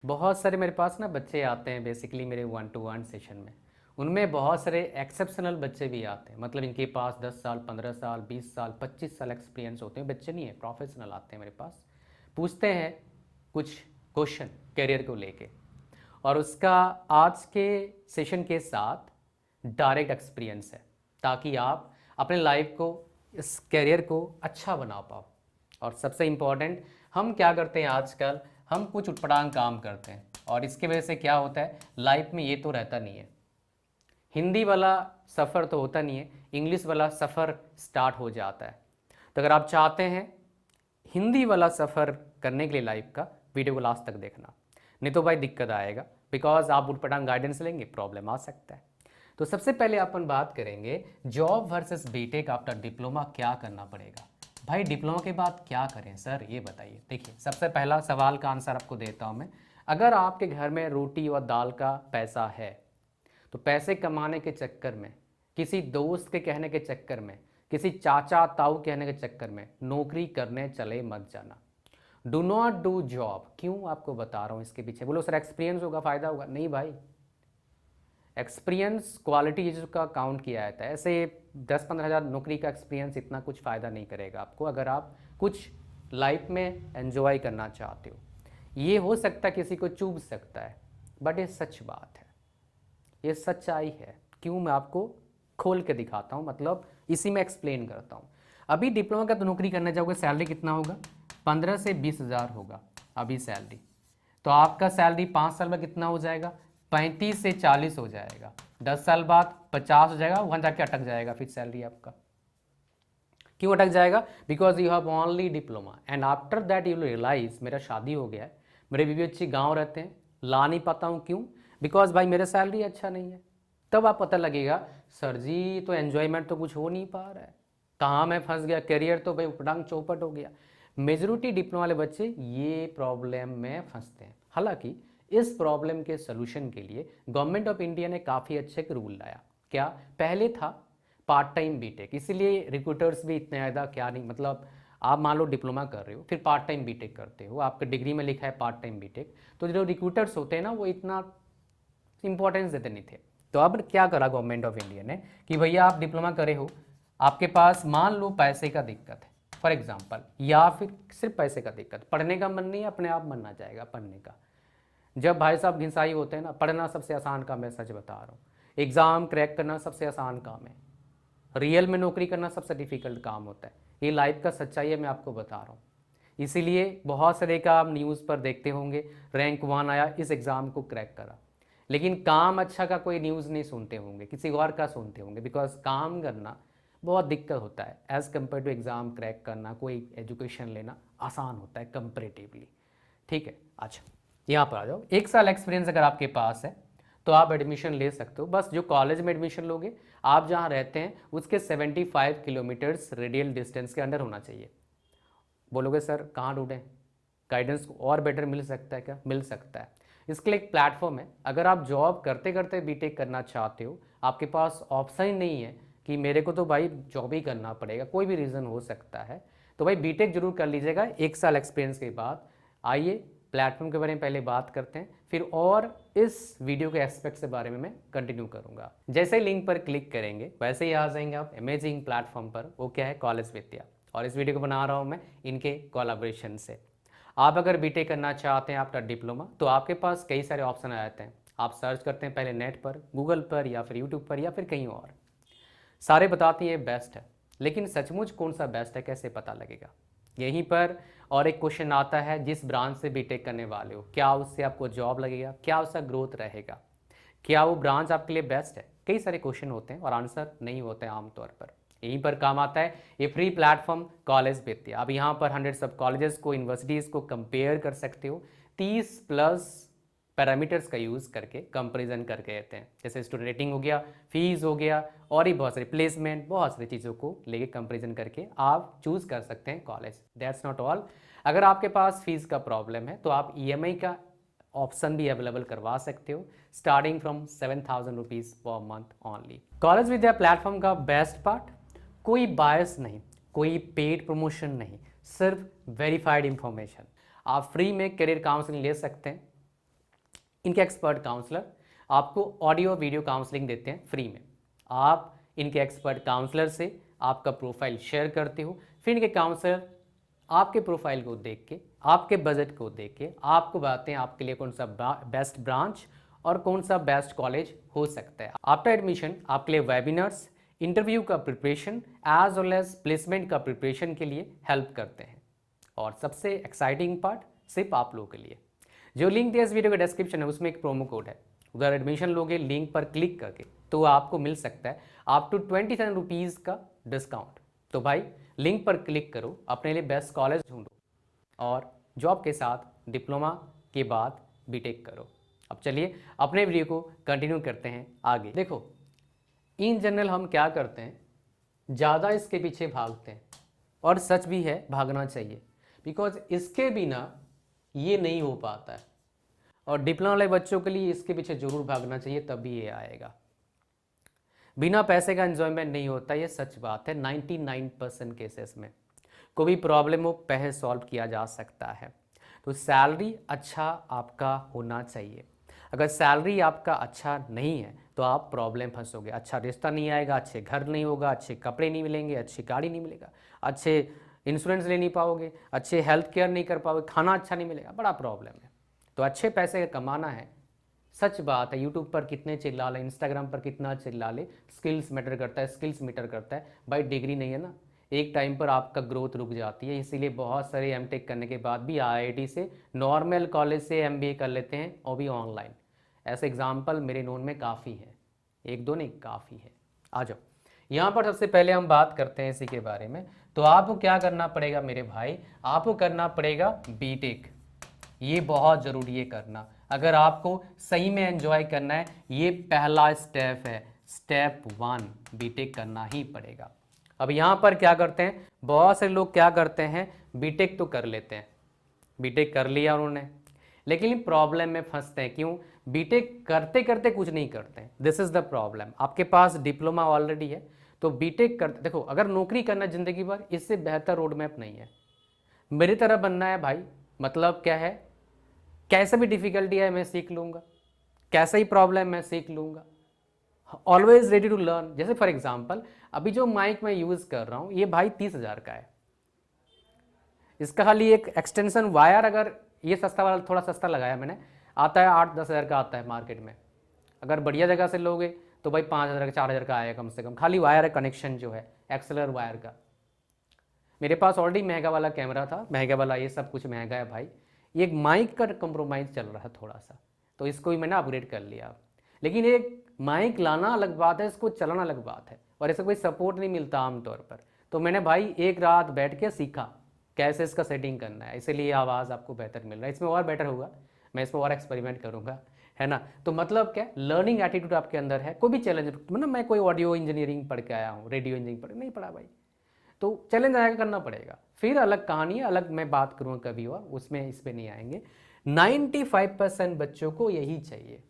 बहुत सारे मेरे पास ना बच्चे आते हैं बेसिकली मेरे 1-to-1 सेशन में। उनमें बहुत सारे एक्सेप्शनल बच्चे भी आते हैं, मतलब इनके पास 10 साल, 15 साल, 20 साल, 25 साल एक्सपीरियंस होते हैं। बच्चे नहीं है, प्रोफेशनल आते हैं मेरे पास, पूछते हैं कुछ क्वेश्चन करियर को लेके, और उसका आज के सेशन के साथ डायरेक्ट एक्सपीरियंस है, ताकि आप अपने लाइफ को, इस करियर को अच्छा बना पाओ। और सबसे इम्पॉर्टेंट, हम क्या करते हैं आजकल, हम कुछ उटपटांग काम करते हैं, और इसके वजह से क्या होता है लाइफ में, ये तो रहता नहीं है। हिंदी वाला सफ़र तो होता नहीं है, इंग्लिश वाला सफ़र स्टार्ट हो जाता है। तो अगर आप चाहते हैं हिंदी वाला सफ़र करने के लिए लाइफ का, वीडियो को लास्ट तक देखना, नहीं तो भाई दिक्कत आएगा, बिकॉज आप उटपटांग गाइडेंस लेंगे, प्रॉब्लम आ सकता है। तो सबसे पहले अपन बात करेंगे job versus BTech after diploma, क्या करना पड़ेगा। भाई डिप्लोमा के बाद क्या करें सर, ये बताइए। देखिए, सबसे पहला सवाल का आंसर आपको देता हूँ मैं। अगर आपके घर में रोटी और दाल का पैसा है, तो पैसे कमाने के चक्कर में, किसी दोस्त के कहने के चक्कर में, किसी चाचा ताऊ कहने के चक्कर में नौकरी करने चले मत जाना। Do not do job. क्यों आपको बता रहा हूँ इसके पीछे, बोलो सर एक्सपीरियंस होगा, फायदा होगा। नहीं भाई, एक्सपीरियंस क्वालिटी का काउंट किया जाता है। ऐसे 10-15 हज़ार नौकरी का एक्सपीरियंस इतना कुछ फ़ायदा नहीं करेगा आपको, अगर आप कुछ लाइफ में एंजॉय करना चाहते हो। ये हो सकता है किसी को चुभ सकता है, बट ये सच बात है, ये सच्चाई है। क्यों, मैं आपको खोल के दिखाता हूँ, मतलब इसी में एक्सप्लेन करता हूँ। अभी डिप्लोमा का तो नौकरी करना चाहोगे, सैलरी कितना होगा, 15 से 20 हज़ार होगा अभी सैलरी। तो आपका सैलरी 5 साल में कितना हो जाएगा, 35 से 40 हो जाएगा। 10 साल बाद 50 हो जाएगा, वहाँ जाके अटक जाएगा फिर सैलरी आपका। क्यों अटक जाएगा, because you have only diploma, and after that you realise मेरा शादी हो गया है, मेरे बीवी अच्छी, गाँव रहते हैं, ला नहीं पाता हूँ। क्यों, बिकॉज भाई मेरा सैलरी अच्छा नहीं है। तब आप पता लगेगा सर जी तो एन्जॉयमेंट तो कुछ हो नहीं पा रहा है, कहाँ मैं फंस गया, करियर तो भाई उपटांग चौपट हो गया। मेजोरिटी डिप्लोमा वाले बच्चे ये प्रॉब्लम में फंसते हैं। हालांकि इस प्रॉब्लम के सोल्यूशन के लिए गवर्नमेंट ऑफ इंडिया ने काफ़ी अच्छे एक रूल लाया। क्या, पहले था पार्ट टाइम बीटेक, इसीलिए रिक्रूटर्स भी इतने ज़्यादा क्या नहीं, मतलब आप मान लो डिप्लोमा कर रहे हो फिर पार्ट टाइम बीटेक करते हो, आपके डिग्री में लिखा है पार्ट टाइम बीटेक, तो जो रिक्रूटर्स होते हैं ना वो इतना इंपॉर्टेंस देते नहीं थे। तो अब क्या करा गवर्नमेंट ऑफ इंडिया ने कि भैया आप डिप्लोमा करे हो, आपके पास मान लो पैसे का दिक्कत है फॉर एग्जाम्पल, या फिर सिर्फ पैसे का दिक्कत, पढ़ने का मन नहीं है, अपने आप मन आ जाएगा पढ़ने का। जब भाई साहब घिसाई होते हैं ना, पढ़ना सबसे आसान काम है, सच बता रहा हूँ। एग्ज़ाम क्रैक करना सबसे आसान काम है, रियल में नौकरी करना सबसे डिफिकल्ट काम होता है। ये लाइफ का सच्चाई है, मैं आपको बता रहा हूँ। इसीलिए बहुत सारे का आप न्यूज़ पर देखते होंगे, रैंक 1 आया, इस एग्ज़ाम को क्रैक करा, लेकिन काम अच्छा का कोई न्यूज़ नहीं सुनते होंगे, किसी और का सुनते होंगे, बिकॉज काम करना बहुत दिक्कत होता है as compare to exam crack करना, कोई एजुकेशन लेना आसान होता है कंपेरेटिवली। ठीक है, अच्छा यहाँ पर आ जाओ। 1 साल एक्सपीरियंस अगर आपके पास है तो आप एडमिशन ले सकते हो। बस जो कॉलेज में एडमिशन लोगे, आप जहाँ रहते हैं उसके 75 किलोमीटर्स रेडियल डिस्टेंस के अंडर होना चाहिए। बोलोगे सर कहाँ ढूंढें, गाइडेंस और बेटर मिल सकता है क्या, मिल सकता है। इसके लिए एक प्लेटफॉर्म है। अगर आप जॉब करते करते बीटेक करना चाहते हो, आपके पास ऑप्शन ही नहीं है कि मेरे को तो भाई जॉब ही करना पड़ेगा, कोई भी रीज़न हो सकता है, तो भाई बीटेक जरूर कर लीजिएगा 1 साल एक्सपीरियंस के बाद। आइए प्लेटफॉर्म के बारे में पहले बात करते हैं, फिर और इस वीडियो के एस्पेक्ट के बारे में मैं कंटिन्यू करूंगा। जैसे ही लिंक पर क्लिक करेंगे वैसे ही आ जाएंगे आप अमेजिंग प्लेटफॉर्म पर। वो क्या है, कॉलेज विद्या, और इस वीडियो को बना रहा हूँ मैं इनके कोलैबोरेशन से। आप अगर बीटेक करना चाहते हैं आफ्टर डिप्लोमा, तो आपके पास कई सारे ऑप्शन आ जाते हैं। आप सर्च करते हैं पहले नेट पर, गूगल पर, या फिर यूट्यूब पर, या फिर कहीं और, सारे बताते हैं ये बेस्ट है। लेकिन सचमुच कौन सा बेस्ट है कैसे पता लगेगा, यहीं पर और एक क्वेश्चन आता है, जिस ब्रांच से बीटेक करने वाले हो क्या उससे आपको जॉब लगेगा, क्या उसका ग्रोथ रहेगा, क्या वो ब्रांच आपके लिए बेस्ट है। कई सारे क्वेश्चन होते हैं और आंसर नहीं होते हैं आमतौर पर। यहीं पर काम आता है ये फ्री प्लेटफॉर्म कॉलेज विद्या। अब यहाँ पर 100 सब कॉलेजेस को, यूनिवर्सिटीज़ को कंपेयर कर सकते हो, 30+ पैरामीटर्स का यूज़ करके कंपेरिजन करके रहते हैं। जैसे स्टूडेंट रेटिंग हो गया, फीस हो गया, और ही बहुत सारी प्लेसमेंट, बहुत सारी चीज़ों को लेके कंपेरिजन करके आप चूज़ कर सकते हैं कॉलेज। दैट्स नॉट ऑल, अगर आपके पास फीस का प्रॉब्लम है तो आप ईएमआई का ऑप्शन भी अवेलेबल करवा सकते हो, starting from 7,000 rupees per month only. College Vidya platform का बेस्ट पार्ट, कोई बायस नहीं, कोई पेड प्रमोशन नहीं, सिर्फ वेरीफाइड इंफॉर्मेशन। आप फ्री में करियर काउंसलिंग ले सकते हैं, इनके एक्सपर्ट काउंसलर आपको ऑडियो वीडियो काउंसलिंग देते हैं फ्री में। आप इनके एक्सपर्ट काउंसलर से आपका प्रोफाइल शेयर करते हो, फिर इनके काउंसलर आपके प्रोफाइल को देख के, आपके बजट को देख के आपको बताते हैं आपके लिए कौन सा बेस्ट ब्रांच और कौन सा बेस्ट कॉलेज हो सकता है। आफ्टर एडमिशन आपके लिए वेबिनार्स, इंटरव्यू का preparation as well as placement का प्रिपरेशन के लिए हेल्प करते हैं। और सबसे एक्साइटिंग पार्ट सिर्फ आप लोगों के लिए, जो लिंक दिया इस वीडियो के डिस्क्रिप्शन है उसमें एक प्रोमो कोड है, उधर एडमिशन लोगे लिंक पर क्लिक करके तो आपको मिल सकता है अप टू 27 रुपीज़ का डिस्काउंट। तो भाई लिंक पर क्लिक करो, अपने लिए बेस्ट कॉलेज ढूंढो और जॉब के साथ डिप्लोमा के बाद बीटेक करो। अब चलिए अपने वीडियो को कंटिन्यू करते हैं आगे। देखो इन जनरल हम क्या करते हैं, ज़्यादा इसके पीछे भागते हैं और सच भी है भागना चाहिए, बिकॉज इसके बिना ये नहीं हो पाता है और डिप्लोमा वाले बच्चों के लिए इसके पीछे जरूर भागना चाहिए, तभी ये आएगा। बिना पैसे का एंजॉयमेंट नहीं होता, ये सच बात है। 99% केसेस में कोई भी प्रॉब्लम हो पैसे सॉल्व किया जा सकता है। तो सैलरी अच्छा आपका होना चाहिए। अगर सैलरी आपका अच्छा नहीं है तो आप प्रॉब्लम फंसोगे, अच्छा रिश्ता नहीं आएगा, अच्छे घर नहीं होगा, अच्छे कपड़े नहीं मिलेंगे, अच्छी गाड़ी नहीं मिलेगा, अच्छे इंश्योरेंस ले नहीं पाओगे, अच्छे हेल्थ केयर नहीं कर पाओगे, खाना अच्छा नहीं मिलेगा, बड़ा प्रॉब्लम है। तो अच्छे पैसे कमाना है, सच बात है। यूट्यूब पर कितने चिल्ला ले, इंस्टाग्राम पर कितना चिल्ला ले, स्किल्स मैटर करता है, स्किल्स मैटर करता है भाई। डिग्री नहीं है ना, एक टाइम पर आपका ग्रोथ रुक जाती है। इसीलिए बहुत सारे एमटेक करने के बाद भी आईआईटी से, नॉर्मल कॉलेज से एमबीए कर लेते हैं और भी ऑनलाइन। ऐसे एग्जाम्पल मेरे नोन में काफ़ी है, एक दो नहीं काफ़ी है। आ जाओ यहाँ पर सबसे पहले हम बात करते हैं इसी के बारे में। तो आपको क्या करना पड़ेगा मेरे भाई, आपको करना पड़ेगा बीटेक। ये बहुत ज़रूरी है करना, अगर आपको सही में एंजॉय करना है। ये पहला स्टेप है, स्टेप 1 बीटेक करना ही पड़ेगा। अब यहाँ पर क्या करते हैं, बहुत से लोग क्या करते हैं, बीटेक तो कर लेते हैं, बीटेक कर लिया उन्होंने, लेकिन प्रॉब्लम में फंसते हैं। क्यों? बीटेक करते करते कुछ नहीं करते हैं। This is the problem. आपके पास डिप्लोमा ऑलरेडी है तो बीटेक करते, देखो अगर नौकरी करना ज़िंदगी भर, इससे बेहतर रोड मैप नहीं है। मेरी तरह बनना है भाई, मतलब क्या है, कैसे भी डिफिकल्टी है मैं सीख लूँगा, कैसे ही प्रॉब्लम मैं सीख लूँगा, ऑलवेज रेडी टू लर्न। जैसे फॉर एग्जांपल अभी जो माइक मैं यूज़ कर रहा हूँ ये भाई 30,000 का है। इसका खाली एक एक्सटेंशन वायर, अगर ये सस्ता वाला थोड़ा सस्ता लगाया मैंने, आता है 8-10 हज़ार का आता है मार्केट में। अगर बढ़िया जगह से लोगे तो भाई 5,000 का 4,000 का आएगा कम से कम, खाली वायर है, कनेक्शन जो है एक्सएलआर वायर का। मेरे पास ऑलरेडी महंगा वाला कैमरा था, महंगा वाला ये सब कुछ महंगा है भाई। ये एक माइक का कंप्रोमाइज़ चल रहा है थोड़ा सा, तो इसको भी मैंने अपग्रेड कर लिया। लेकिन एक माइक लाना अलग बात है, इसको चलाना अलग बात है, और ऐसा कोई सपोर्ट नहीं मिलता आमतौर पर। तो मैंने भाई एक रात बैठ के सीखा कैसे इसका सेटिंग करना है, इसीलिए आवाज़ आपको बेहतर मिल रहा है। इसमें और बेटर होगा, मैं इसमें और एक्सपेरिमेंट करूँगा, है ना। तो मतलब क्या, लर्निंग एटीट्यूड आपके अंदर है। कोई भी चैलेंज, मतलब मैं कोई ऑडियो इंजीनियरिंग पढ़ के आया हूँ, रेडियो इंजीनियरिंग पढ़ नहीं पढ़ा भाई, तो चैलेंज आएगा, करना पड़ेगा। फिर अलग कहानी है, अलग मैं बात करूँगा कभी और, उसमें इस पर नहीं आएंगे। 95% बच्चों को यही चाहिए,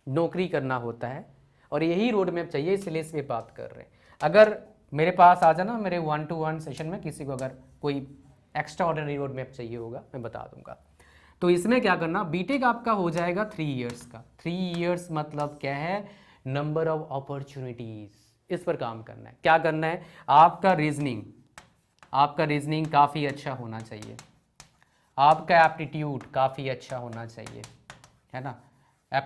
नौकरी करना होता है और यही रोड मैप चाहिए, इसलिए इस पर बात कर रहे हैं। अगर मेरे पास आ जाना, मेरे 1-to-1 सेशन में किसी को अगर कोई एक्स्ट्रा ऑर्डिनरी रोड मैप चाहिए होगा मैं बता दूंगा। तो इसमें क्या करना, बीटेक आपका हो जाएगा 3 इयर्स का। 3 इयर्स मतलब क्या है, नंबर ऑफ अपॉर्चुनिटीज़, इस पर काम करना है। क्या करना है, आपका रीजनिंग काफ़ी अच्छा होना चाहिए, आपका एप्टीट्यूड काफ़ी अच्छा होना चाहिए, है ना।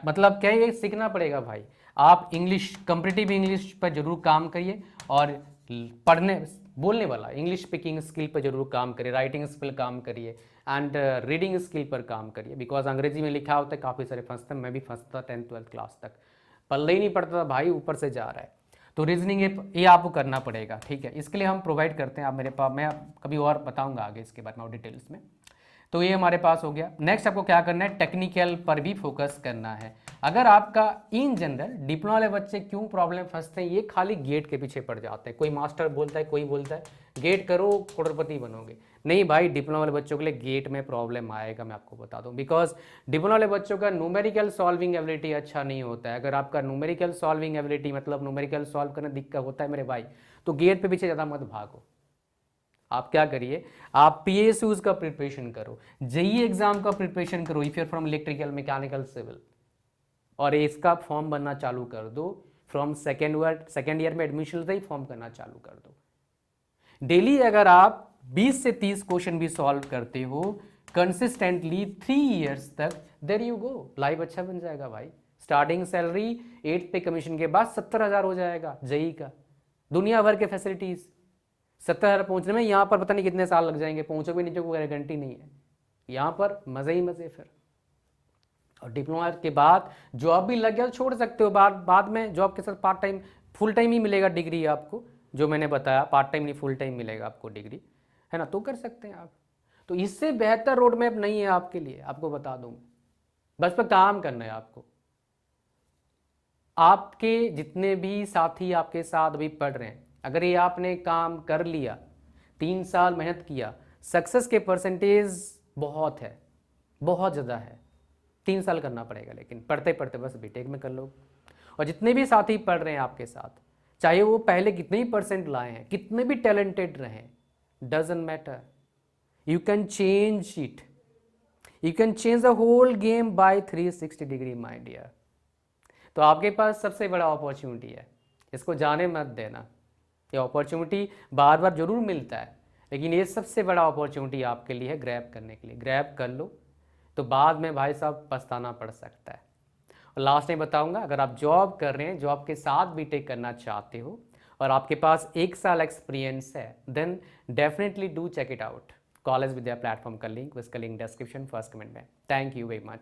मतलब क्या है, ये सीखना पड़ेगा भाई। आप इंग्लिश, कंपटीटिव इंग्लिश पर जरूर काम करिए, और पढ़ने बोलने वाला इंग्लिश स्पीकिंग स्किल पर जरूर काम करिए, राइटिंग स्किल काम करिए, एंड रीडिंग स्किल पर काम करिए। बिकॉज अंग्रेजी में लिखा होता है, काफ़ी सारे फंसते हैं, मैं भी फंसता 10th-12th क्लास तक, पल्ले ही नहीं पड़ता था भाई, ऊपर से जा रहा है। तो रीजनिंग ये आपको करना पड़ेगा, ठीक है। इसके लिए हम प्रोवाइड करते हैं, आप मेरे पास, मैं कभी और बताऊंगा आगे इसके बारे में और डिटेल्स में। तो ये हमारे पास हो गया। नेक्स्ट आपको क्या करना है, टेक्निकल पर भी फोकस करना है। अगर आपका इन जनरल डिप्लोमा वाले बच्चे क्यों प्रॉब्लम फंसते हैं, ये खाली गेट के पीछे पड़ जाते हैं। कोई मास्टर बोलता है, कोई बोलता है गेट करो करोड़पति बनोगे। नहीं भाई, डिप्लोमा वाले बच्चों के लिए गेट में प्रॉब्लम आएगा, मैं आपको बता दूं। बिकॉज डिप्लोमा वाले बच्चों का न्यूमेरिकल सॉल्विंग एबिलिटी अच्छा नहीं होता है। अगर आपका न्यूमेरिकल सॉल्विंग एबिलिटी मतलब न्यूमेरिकल सॉल्व करना दिक्कत होता है मेरे भाई, तो गेट पे पीछे ज़्यादा मत भागो। आप क्या करिए, आप PSUs का प्रिपरेशन करो, जेई एग्जाम का प्रिपरेशन करो if you are from electrical, mechanical, civil, और इसका फॉर्म बनना चालू कर दो। फ्रॉम सेकेंड ईयर में एडमिशन से ही फॉर्म करना चालू कर दो। डेली अगर आप 20 से 30 क्वेश्चन भी सॉल्व करते हो कंसिस्टेंटली 3 इयर्स तक, देयर यू गो, लाइफ अच्छा बन जाएगा भाई। स्टार्टिंग सैलरी 8 पे कमीशन के बाद 70,000 हो जाएगा जेई का, दुनिया भर के फैसिलिटीज। 70,000 पहुंचने में यहाँ पर पता नहीं कितने साल लग जाएंगे, पहुंचोगे नहीं, कोई गारंटी नहीं है। यहाँ पर मजे ही मजे फिर। और डिप्लोमा के बाद जॉब भी लग गया तो छोड़ सकते हो, बाद में जॉब के साथ पार्ट टाइम, फुल टाइम ही मिलेगा डिग्री आपको, जो मैंने बताया पार्ट टाइम नहीं फुल टाइम मिलेगा आपको डिग्री, है ना, तो कर सकते हैं आप। तो इससे बेहतर रोड मैप नहीं है आपके लिए, आपको बता दूं। बस पर काम करना है आपको। आपके जितने भी साथी आपके साथ अभी पढ़ रहे हैं, अगर ये आपने काम कर लिया, 3 साल मेहनत किया, सक्सेस के परसेंटेज बहुत है, बहुत ज़्यादा है। 3 साल करना पड़ेगा, लेकिन पढ़ते पढ़ते बस बीटेक में कर लो। और जितने भी साथी पढ़ रहे हैं आपके साथ, चाहे वो पहले कितने ही परसेंट लाए हैं, कितने भी टैलेंटेड रहें, doesn't matter, you can change it, you can change the whole game by 360 degree my dear. तो आपके पास सबसे बड़ा अपॉर्चुनिटी है, इसको जाने मत देना। ये अपॉर्चुनिटी बार बार जरूर मिलता है, लेकिन ये सबसे बड़ा अपॉर्चुनिटी आपके लिए है ग्रैब करने के लिए। ग्रैब कर लो, तो बाद में भाई साहब पछताना पड़ सकता है। और लास्ट में बताऊंगा, अगर आप जॉब कर रहे हैं, जॉब के साथ बीटेक करना चाहते हो और आपके पास 1 साल एक्सपीरियंस है, then definitely do check it out. College Vidya platform का लिंक, उसका लिंक डिस्क्रिप्शन फर्स्ट कमेंट में। Thank you very much.